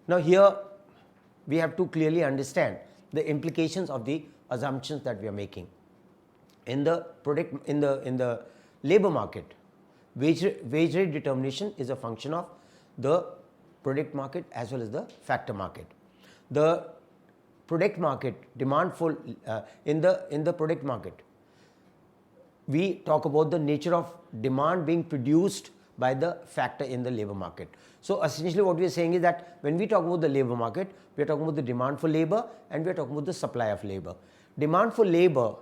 Now here we have to clearly understand the implications of the assumptions that we are making. In the labor market, wage rate determination is a function of the product market as well as the factor market. The product market demand for in the product market, we talk about the nature of demand being produced by the factor in the labor market. So essentially what we are saying is that when we talk about the labor market, we are talking about the demand for labor and we are talking about the supply of labor. Demand for labor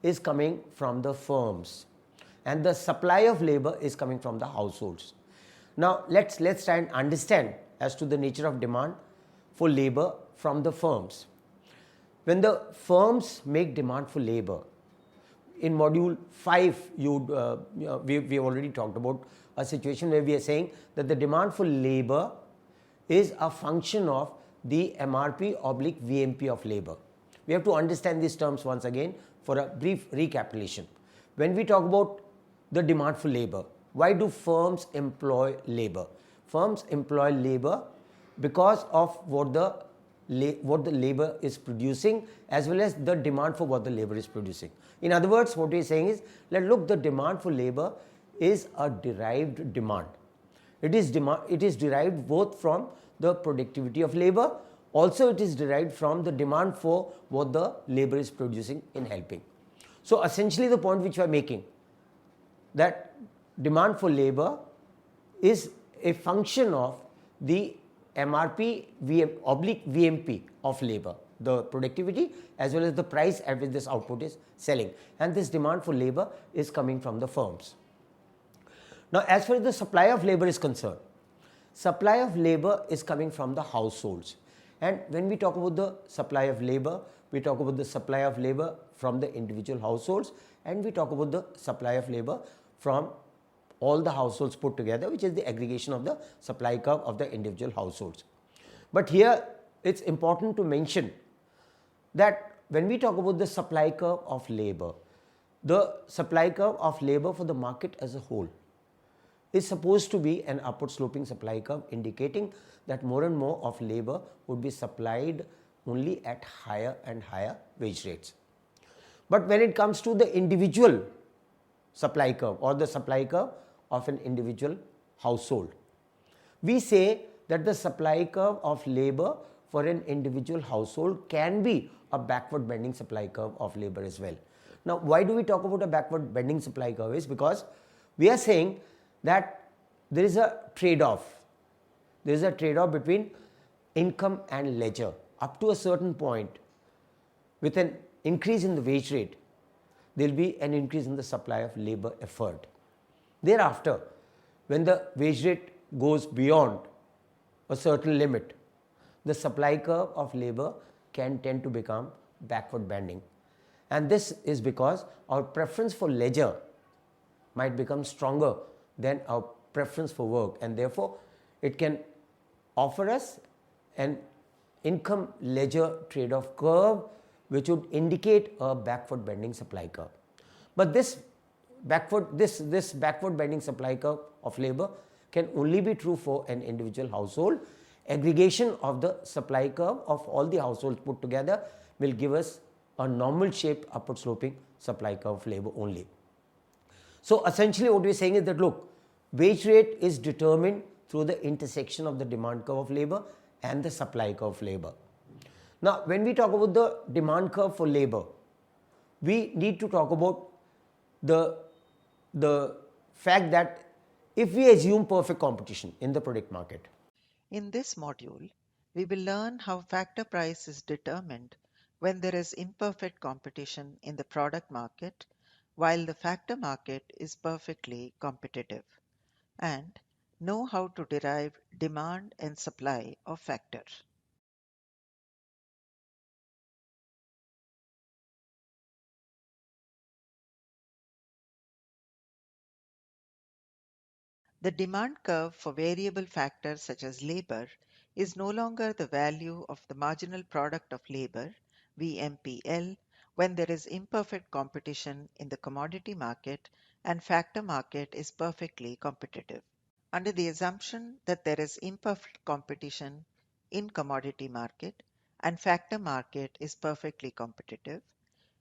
is coming from the firms and the supply of labor is coming from the households. Now let's try and understand as to the nature of demand for labor from the firms. When the firms make demand for labor, in module 5 we already talked about a situation where we are saying that the demand for labor is a function of the MRP/VMP of labor. We have to understand these terms once again for a brief recapitulation. When we talk about the demand for labor, why do firms employ labor? Firms employ labor because of what the labor is producing as well as the demand for what the labor is producing. In other words, what we are saying is that look, the demand for labor is a derived demand. It is derived both from the productivity of labor, also it is derived from the demand for what the labor is producing in helping. So essentially the point which we are making, that demand for labor is a function of the MRP/VMP of labor, the productivity as well as the price at which this output is selling, and this demand for labor is coming from the firms. Now as far as the supply of labor is concerned, supply of labor is coming from the households, and when we talk about the supply of labor, we talk about the supply of labor from the individual households and we talk about the supply of labor from all the households put together, which is the aggregation of the supply curve of the individual households. But here it's important to mention that when we talk about the supply curve of labor, the supply curve of labor for the market as a whole is supposed to be an upward sloping supply curve, indicating that more and more of labor would be supplied only at higher and higher wage rates. But when it comes to the individual supply curve or the supply curve of an individual household, we say that the supply curve of labor for an individual household can be a backward bending supply curve of labor as well. Now why do we talk about a backward bending supply curve is because we are saying that there is a trade-off. There is a trade-off between income and leisure. Up to a certain point, with an increase in the wage rate, there will be an increase in the supply of labor effort. Thereafter, when the wage rate goes beyond a certain limit, the supply curve of labor can tend to become backward bending. And this is because our preference for leisure might become stronger than our preference for work, and therefore it can offer us an income leisure trade-off curve which would indicate a backward bending supply curve. But this backward bending supply curve of labor can only be true for an individual household. Aggregation of the supply curve of all the households put together will give us a normal shaped upward sloping supply curve of labor only. So essentially what we are saying is that look, wage rate is determined through the intersection of the demand curve of labor and the supply curve of labor. Now when we talk about the demand curve for labor, we need to talk about the fact that if we assume perfect competition in the product market. In this module, we will learn how factor price is determined when there is imperfect competition in the product market while the factor market is perfectly competitive, and know how to derive demand and supply of factor. The demand curve for variable factors such as labor is no longer the value of the marginal product of labor, VMPL, when there is imperfect competition in the commodity market and factor market is perfectly competitive. Under the assumption that there is imperfect competition in commodity market and factor market is perfectly competitive.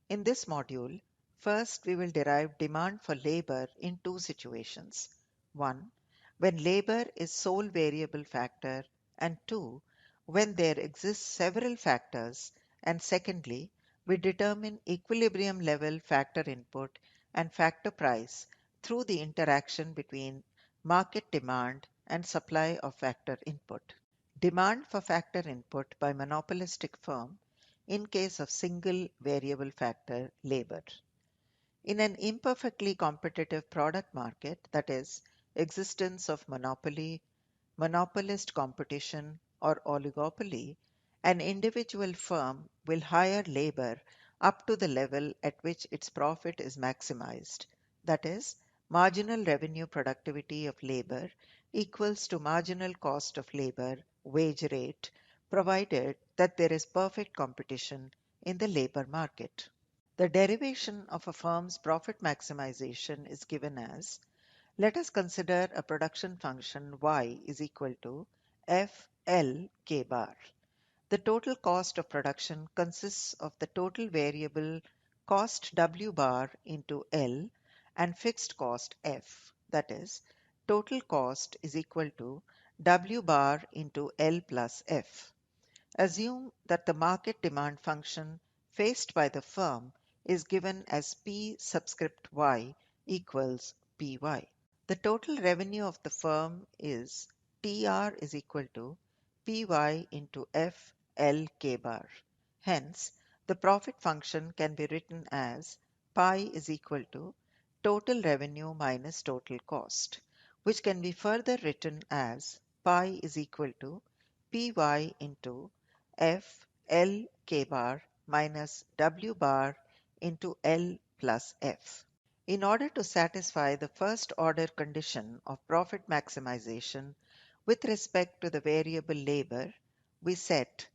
In this module, first we will derive demand for labor in two situations. One, when labor is sole variable factor, and two, when there exist several factors, and secondly, we determine equilibrium level factor input and factor price through the interaction between market demand and supply of factor input. Demand for factor input by monopolistic firm in case of single variable factor labor. In an imperfectly competitive product market, that is, existence of monopoly, monopolist competition, or oligopoly, an individual firm will hire labor up to the level at which its profit is maximized. That is, marginal revenue productivity of labor equals to marginal cost of labor wage rate, provided that there is perfect competition in the labor market. The derivation of a firm's profit maximization is given as, let us consider a production function y is equal to f L k bar. The total cost of production consists of the total variable cost W bar into L and fixed cost F. That is, total cost is equal to W bar into L plus F. Assume that the market demand function faced by the firm is given as P subscript y equals Py. The total revenue of the firm is TR is equal to Py into F L k bar. Hence, the profit function can be written as pi is equal to total revenue minus total cost, which can be further written as pi is equal to Py into F L k bar minus W bar into L plus F. In order to satisfy the first order condition of profit maximization with respect to the variable labor, we set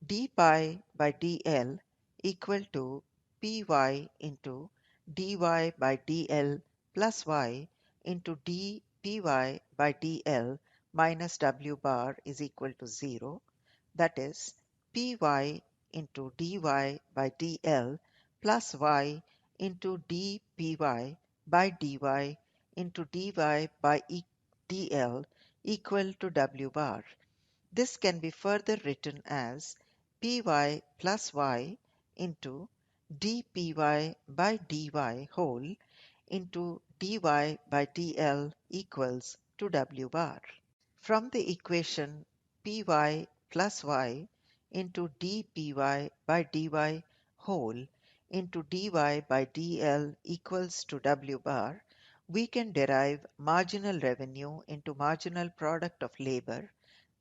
d pi by dl equal to py into dy by dl plus y into dpy by dl minus w bar is equal to 0. That is, py into dy by dl plus y into dpy by dy into dy by dl equal to w bar. This can be further written as py plus y into dpy by dy whole into dy by dl equals to w bar. From the equation py plus y into dpy by dy whole into dy by dl equals to w bar, we can derive marginal revenue into marginal product of labor,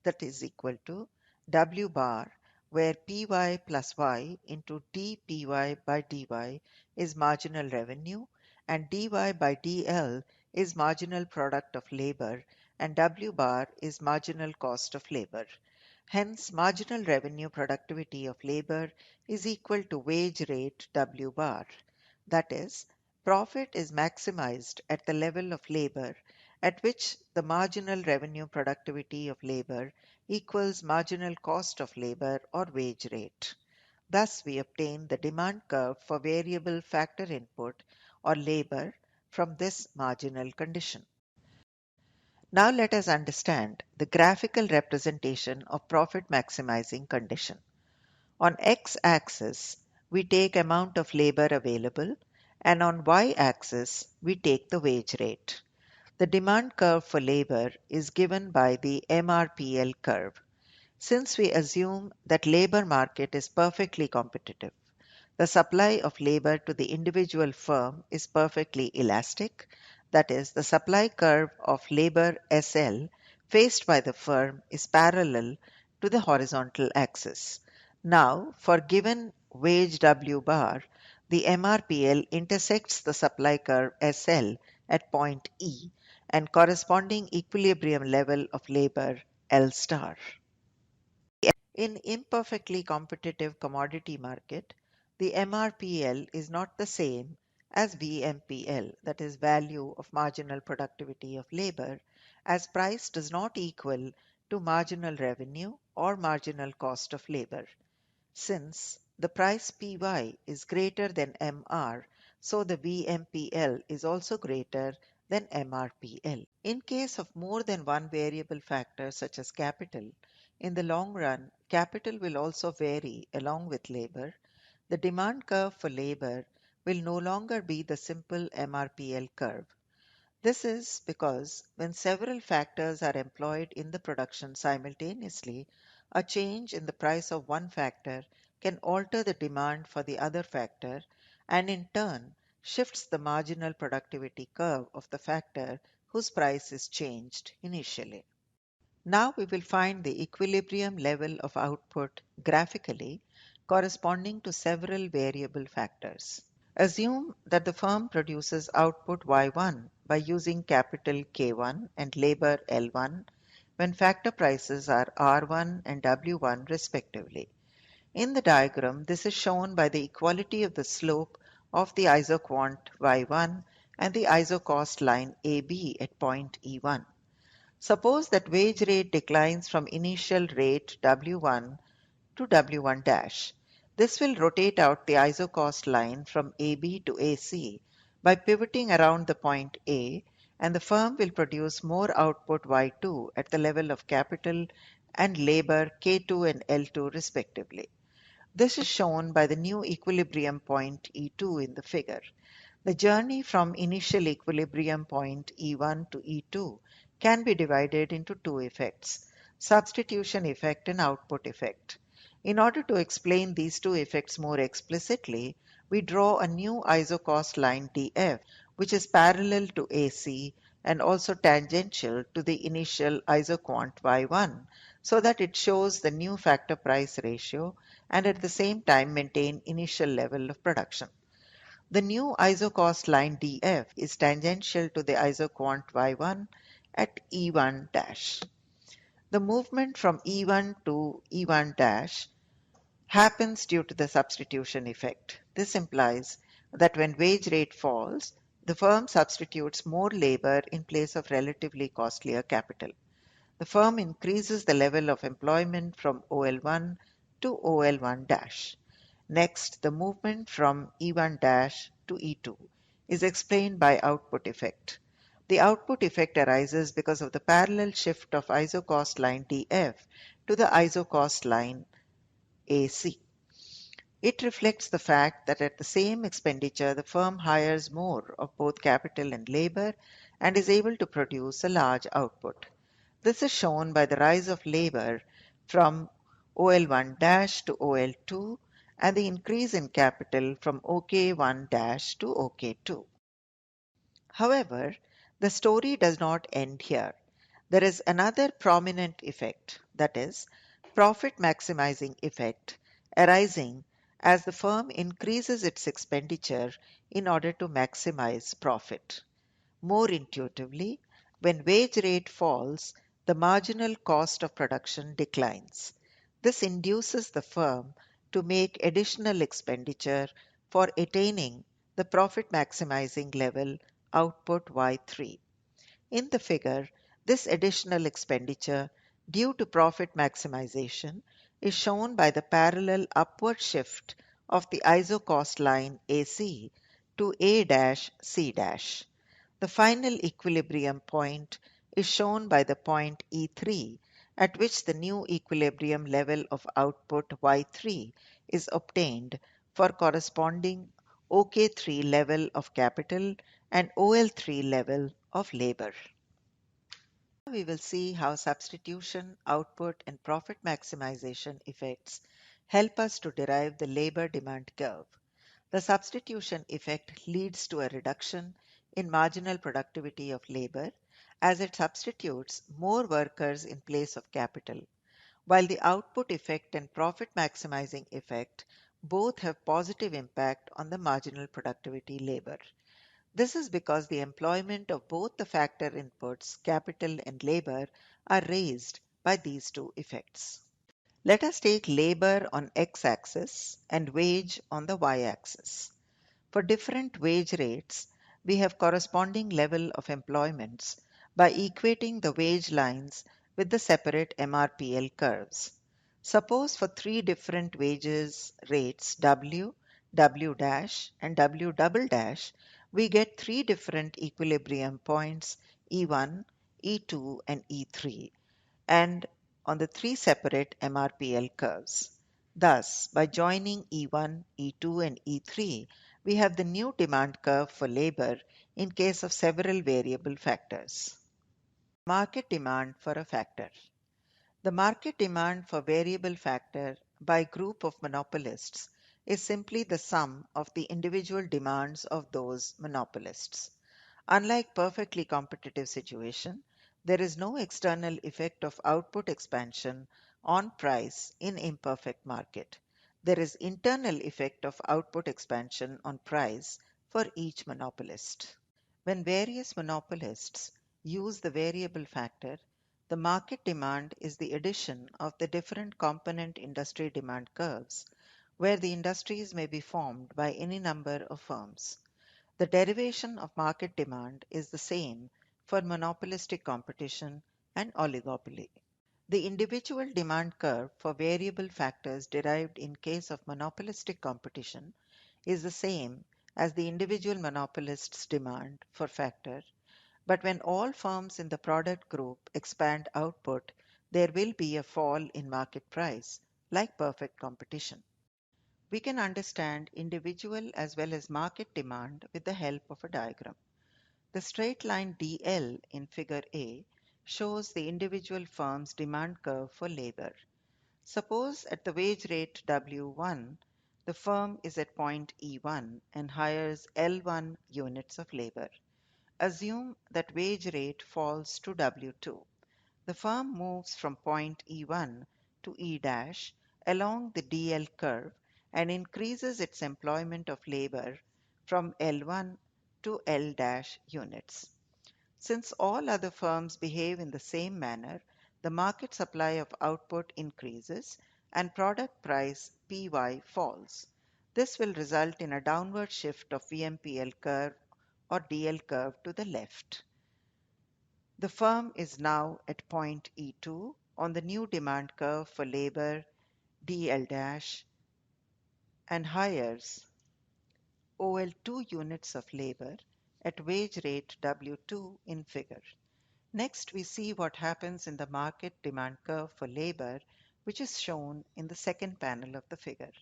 that is equal to W bar, where Py plus Y into dPy by dy is marginal revenue and dy by dl is marginal product of labor and W bar is marginal cost of labor. Hence, marginal revenue productivity of labor is equal to wage rate W bar. That is, profit is maximized at the level of labor at which the marginal revenue productivity of labor equals marginal cost of labor or wage rate. Thus, we obtain the demand curve for variable factor input or labor from this marginal condition. Now let us understand the graphical representation of profit maximizing condition. On x-axis, we take amount of labor available, and on y-axis, we take the wage rate. The demand curve for labor is given by the MRPL curve. Since we assume that labor market is perfectly competitive, the supply of labor to the individual firm is perfectly elastic, that is, the supply curve of labor SL faced by the firm is parallel to the horizontal axis. Now, for given wage W bar, the MRPL intersects the supply curve SL at point E and corresponding equilibrium level of labor L star. In imperfectly competitive commodity market, the MRPL is not the same as VMPL, that is value of marginal productivity of labor, as price does not equal to marginal revenue or marginal cost of labor. Since the price Py is greater than Mr, so the VMPL is also greater than MRPL. In case of more than one variable factor such as capital, in the long run, capital will also vary along with labor. The demand curve for labor will no longer be the simple MRPL curve. This is because when several factors are employed in the production simultaneously, a change in the price of one factor can alter the demand for the other factor and in turn shifts the marginal productivity curve of the factor whose price is changed initially. Now we will find the equilibrium level of output graphically corresponding to several variable factors. Assume that the firm produces output Y1 by using capital K1 and labor L1 when factor prices are R1 and W1 respectively. In the diagram, this is shown by the equality of the slope of the isoquant Y1 and the isocost line AB at point E1. Suppose that wage rate declines from initial rate W1 to W1 dash. This will rotate out the isocost line from AB to AC by pivoting around the point A, and the firm will produce more output Y2 at the level of capital and labor K2 and L2 respectively. This is shown by the new equilibrium point E2 in the figure. The journey from initial equilibrium point E1 to E2 can be divided into two effects, substitution effect and output effect. In order to explain these two effects more explicitly, we draw a new isocost line DF, which is parallel to AC and also tangential to the initial isoquant Y1, so that it shows the new factor price ratio and at the same time maintain initial level of production. The new isocost line DF is tangential to the isoquant Y1 at E1 dash. The movement from E1 to E1 dash happens due to the substitution effect. This implies that when wage rate falls, the firm substitutes more labor in place of relatively costlier capital. The firm increases the level of employment from OL1 to OL1 dash. Next, the movement from E1 dash to E2 is explained by output effect. The output effect arises because of the parallel shift of isocost line DF to the isocost line AC. It reflects the fact that at the same expenditure, the firm hires more of both capital and labor and is able to produce a large output. This is shown by the rise of labor from OL1 dash to OL2 and the increase in capital from OK1 dash to OK2. However, the story does not end here. There is another prominent effect, that is, profit maximizing effect, arising as the firm increases its expenditure in order to maximize profit. More intuitively, when wage rate falls, the marginal cost of production declines. This induces the firm to make additional expenditure for attaining the profit maximizing level output Y3. In the figure, this additional expenditure due to profit maximization is shown by the parallel upward shift of the isocost line AC to A-C-. The final equilibrium point is shown by the point E3, at which the new equilibrium level of output Y3 is obtained for corresponding OK3 level of capital and OL3 level of labor. We will see how substitution, output, and profit maximization effects help us to derive the labor demand curve. The substitution effect leads to a reduction in marginal productivity of labor as it substitutes more workers in place of capital, while the output effect and profit maximizing effect both have positive impact on the marginal productivity labor. This is because the employment of both the factor inputs, capital and labor, are raised by these two effects. Let us take labor on x-axis and wage on the y-axis. For different wage rates, we have corresponding level of employments by equating the wage lines with the separate MRPL curves. Suppose for three different wages rates W, W dash, and W double dash, we get three different equilibrium points E1, E2, and E3, and on the three separate MRPL curves. Thus, by joining E1, E2, and E3, we have the new demand curve for labor in case of several variable factors. Market demand for a factor. The market demand for variable factor by group of monopolists is simply the sum of the individual demands of those monopolists. Unlike perfectly competitive situation, there is no external effect of output expansion on price in imperfect market. There is internal effect of output expansion on price for each monopolist. When various monopolists use the variable factor, the market demand is the addition of the different component industry demand curves, where the industries may be formed by any number of firms. The derivation of market demand is the same for monopolistic competition and oligopoly. The individual demand curve for variable factors derived in case of monopolistic competition is the same as the individual monopolist's demand for factor, but when all firms in the product group expand output, there will be a fall in market price, like perfect competition. We can understand individual as well as market demand with the help of a diagram. The straight line DL in figure A shows the individual firm's demand curve for labor. Suppose at the wage rate W1, the firm is at point E1 and hires L1 units of labor. Assume that wage rate falls to W2. The firm moves from point E1 to E dash along the DL curve and increases its employment of labor from L1 to L dash units. Since all other firms behave in the same manner, the market supply of output increases and product price Py falls. This will result in a downward shift of VMPL curve or DL curve to the left. The firm is now at point E2 on the new demand curve for labor DL dash and hires OL2 units of labor at wage rate W2 in figure. Next, we see what happens in the market demand curve for labor, which is shown in the second panel of the figure.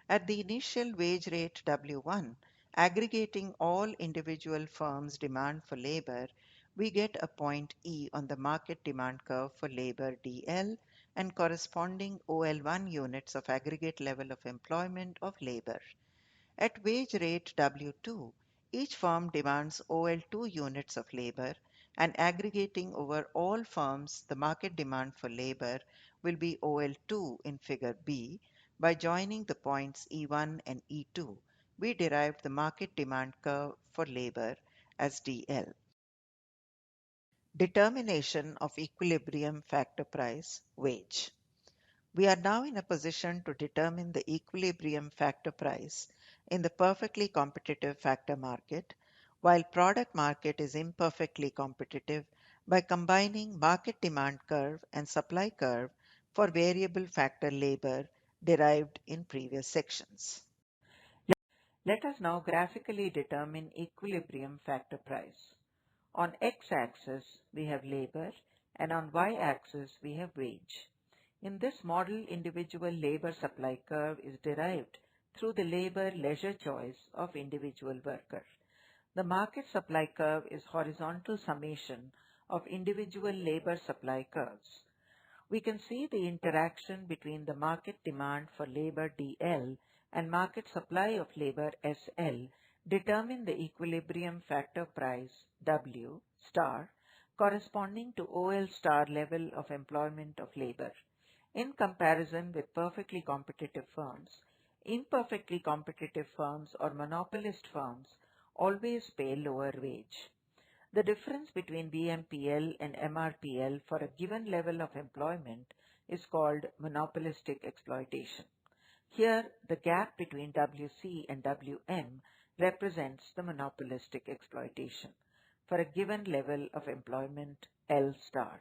At the initial wage rate W1, aggregating all individual firms' demand for labor, we get a point E on the market demand curve for labor DL and corresponding OL1 units of aggregate level of employment of labor. At wage rate W2, each firm demands OL2 units of labor, and aggregating over all firms, the market demand for labor will be OL2 in figure B. By joining the points E1 and E2, we derived the market demand curve for labor as DL. Determination of equilibrium factor price wage. We are now in a position to determine the equilibrium factor price in the perfectly competitive factor market, while product market is imperfectly competitive, by combining market demand curve and supply curve for variable factor labor derived in previous sections. Let us now graphically determine equilibrium factor price. On x-axis, we have labor, and on y-axis, we have wage. In this model, individual labor supply curve is derived through the labor leisure choice of individual worker. The market supply curve is horizontal summation of individual labor supply curves. We can see the interaction between the market demand for labor DL and market supply of labor SL determine the equilibrium factor price W star corresponding to OL star level of employment of labor. In comparison with perfectly competitive firms, imperfectly competitive firms or monopolist firms always pay lower wage. The difference between VMPL and MRPL for a given level of employment is called monopolistic exploitation. Here, the gap between WC and WM represents the monopolistic exploitation for a given level of employment L star.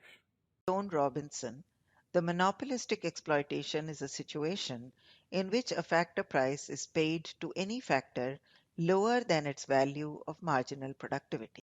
Joan Robinson, The monopolistic exploitation is a situation in which a factor price is paid to any factor lower than its value of marginal productivity.